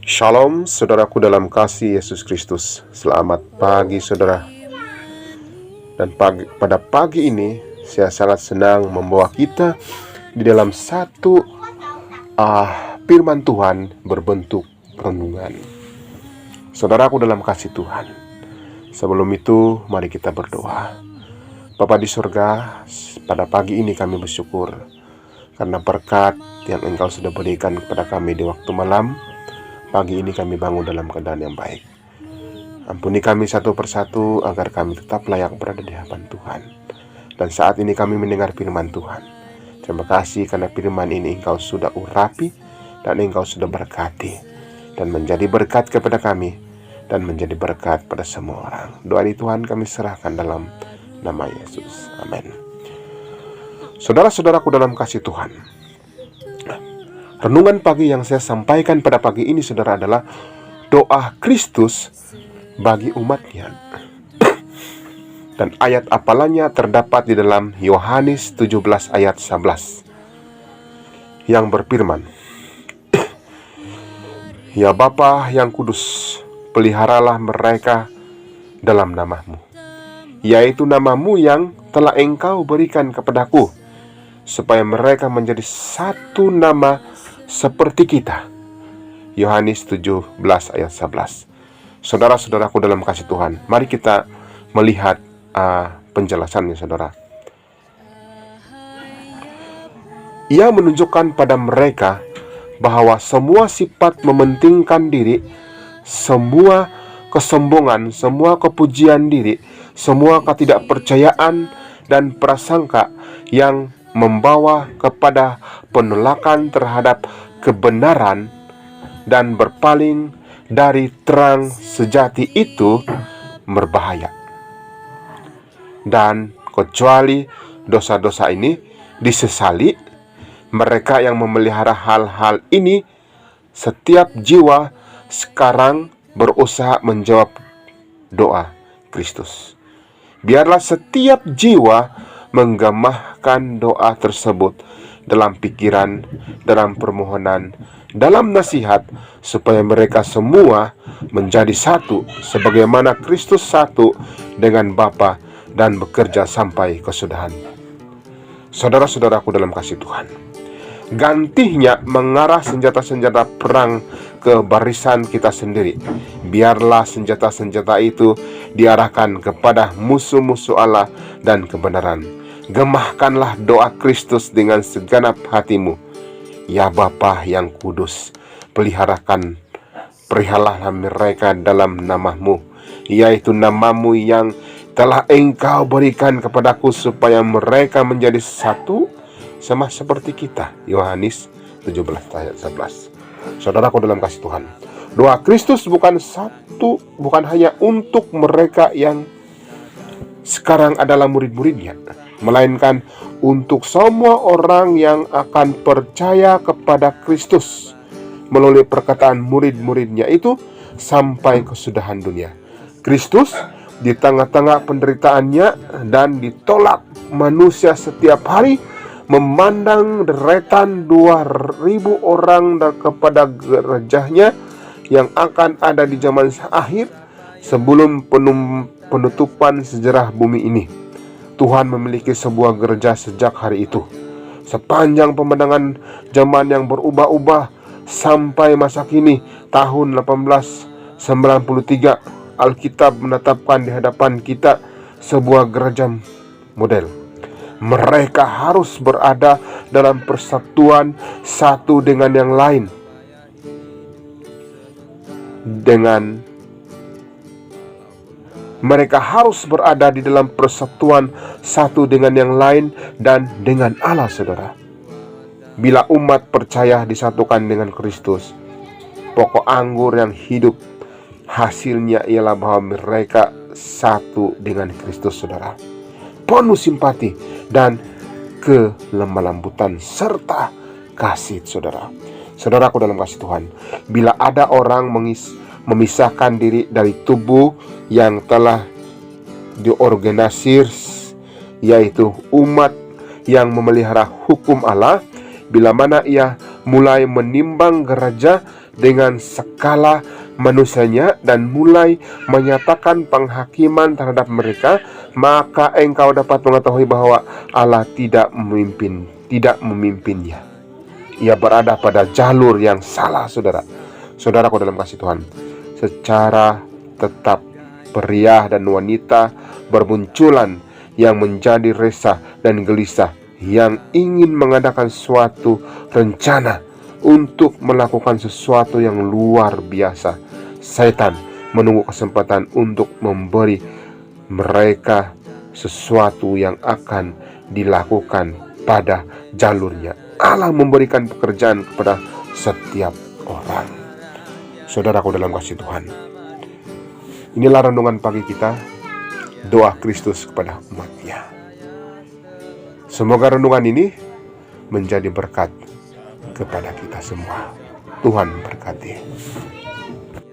Shalom saudaraku dalam kasih Yesus Kristus. Selamat pagi saudara. Dan pada pagi ini saya sangat senang membawa kita di dalam satu firman Tuhan berbentuk renungan. Saudaraku dalam kasih Tuhan, sebelum itu mari kita berdoa. Bapa di surga, pada pagi ini kami bersyukur karena berkat yang Engkau sudah berikan kepada kami di waktu malam. Pagi ini kami bangun dalam keadaan yang baik. Ampuni kami satu persatu agar kami tetap layak berada di hadapan Tuhan. Dan saat ini kami mendengar firman Tuhan. Terima kasih karena firman ini Engkau sudah urapi dan Engkau sudah berkati dan menjadi berkat kepada kami dan menjadi berkat pada semua orang. Doa di Tuhan kami serahkan dalam nama Yesus. Amin. Saudara-saudaraku dalam kasih Tuhan, renungan pagi yang saya sampaikan pada pagi ini saudara adalah doa Kristus bagi umatnya. Dan ayat apalanya terdapat di dalam Yohanes 17 ayat 11 yang berfirman, Ya Bapa yang kudus, peliharalah mereka dalam namamu, yaitu namamu yang telah Engkau berikan kepadaku, supaya mereka menjadi satu nama seperti kita. Yohanes 17 ayat 11. Saudara-saudaraku dalam kasih Tuhan, mari kita melihat penjelasannya saudara. Ia menunjukkan pada mereka bahwa semua sifat mementingkan diri, semua kesombongan, semua kepujian diri, semua ketidakpercayaan dan prasangka yang membawa kepada penolakan terhadap kebenaran dan berpaling dari terang sejati itu berbahaya. Dan kecuali dosa-dosa ini disesali, mereka yang memelihara hal-hal ini, setiap jiwa sekarang berusaha menjawab doa Kristus. Biarlah setiap jiwa menggemahkan doa tersebut dalam pikiran, dalam permohonan, dalam nasihat, supaya mereka semua menjadi satu, sebagaimana Kristus satu dengan Bapa dan bekerja sampai kesudahan. Saudara-saudaraku dalam kasih Tuhan, gantinya mengarah senjata-senjata perang ke barisan kita sendiri. Biarlah senjata-senjata itu diarahkan kepada musuh-musuh Allah dan kebenaran. Gemahkanlah doa Kristus dengan segenap hatimu. Ya Bapa yang kudus, peliharalah mereka dalam namamu, yaitu namamu yang telah Engkau berikan kepadaku, supaya mereka menjadi satu sama seperti kita. Yohanes 17 ayat 11. Saudaraku dalam kasih Tuhan, doa Kristus bukan hanya untuk mereka yang sekarang adalah murid-muridnya, melainkan untuk semua orang yang akan percaya kepada Kristus melalui perkataan murid-muridnya itu sampai kesudahan dunia. Kristus di tengah-tengah penderitaannya dan ditolak manusia setiap hari memandang deretan 2.000 orang kepada gerejanya yang akan ada di zaman akhir sebelum penutupan sejarah bumi ini. Tuhan memiliki sebuah gereja sejak hari itu. Sepanjang pemandangan zaman yang berubah-ubah sampai masa kini, tahun 1893, Alkitab menetapkan di hadapan kita sebuah gereja model. Mereka harus berada dalam persatuan satu dengan yang lain, mereka harus berada di dalam persatuan satu dengan yang lain dan dengan Allah, saudara. Bila umat percaya disatukan dengan Kristus, pokok anggur yang hidup, hasilnya ialah bahwa mereka satu dengan Kristus, saudara. Penuh simpati dan kelemah lembutan serta kasih, saudara. Saudaraku dalam kasih Tuhan, bila ada orang memisahkan diri dari tubuh yang telah diorganisir, yaitu umat yang memelihara hukum Allah, bila mana ia mulai menimbang gereja dengan skala manusianya dan mulai menyatakan penghakiman terhadap mereka, maka engkau dapat mengetahui bahwa Allah tidak memimpinnya. Ia berada pada jalur yang salah, saudaraku dalam kasih Tuhan. Secara tetap pria dan wanita bermunculan yang menjadi resah dan gelisah, yang ingin mengadakan suatu rencana untuk melakukan sesuatu yang luar biasa. Setan menunggu kesempatan untuk memberi mereka sesuatu yang akan dilakukan pada jalurnya. Allah memberikan pekerjaan kepada setiap orang. Saudaraku dalam kasih Tuhan, inilah renungan pagi kita, doa Kristus kepada umatnya. Semoga renungan ini menjadi berkat kepada kita semua. Tuhan berkati.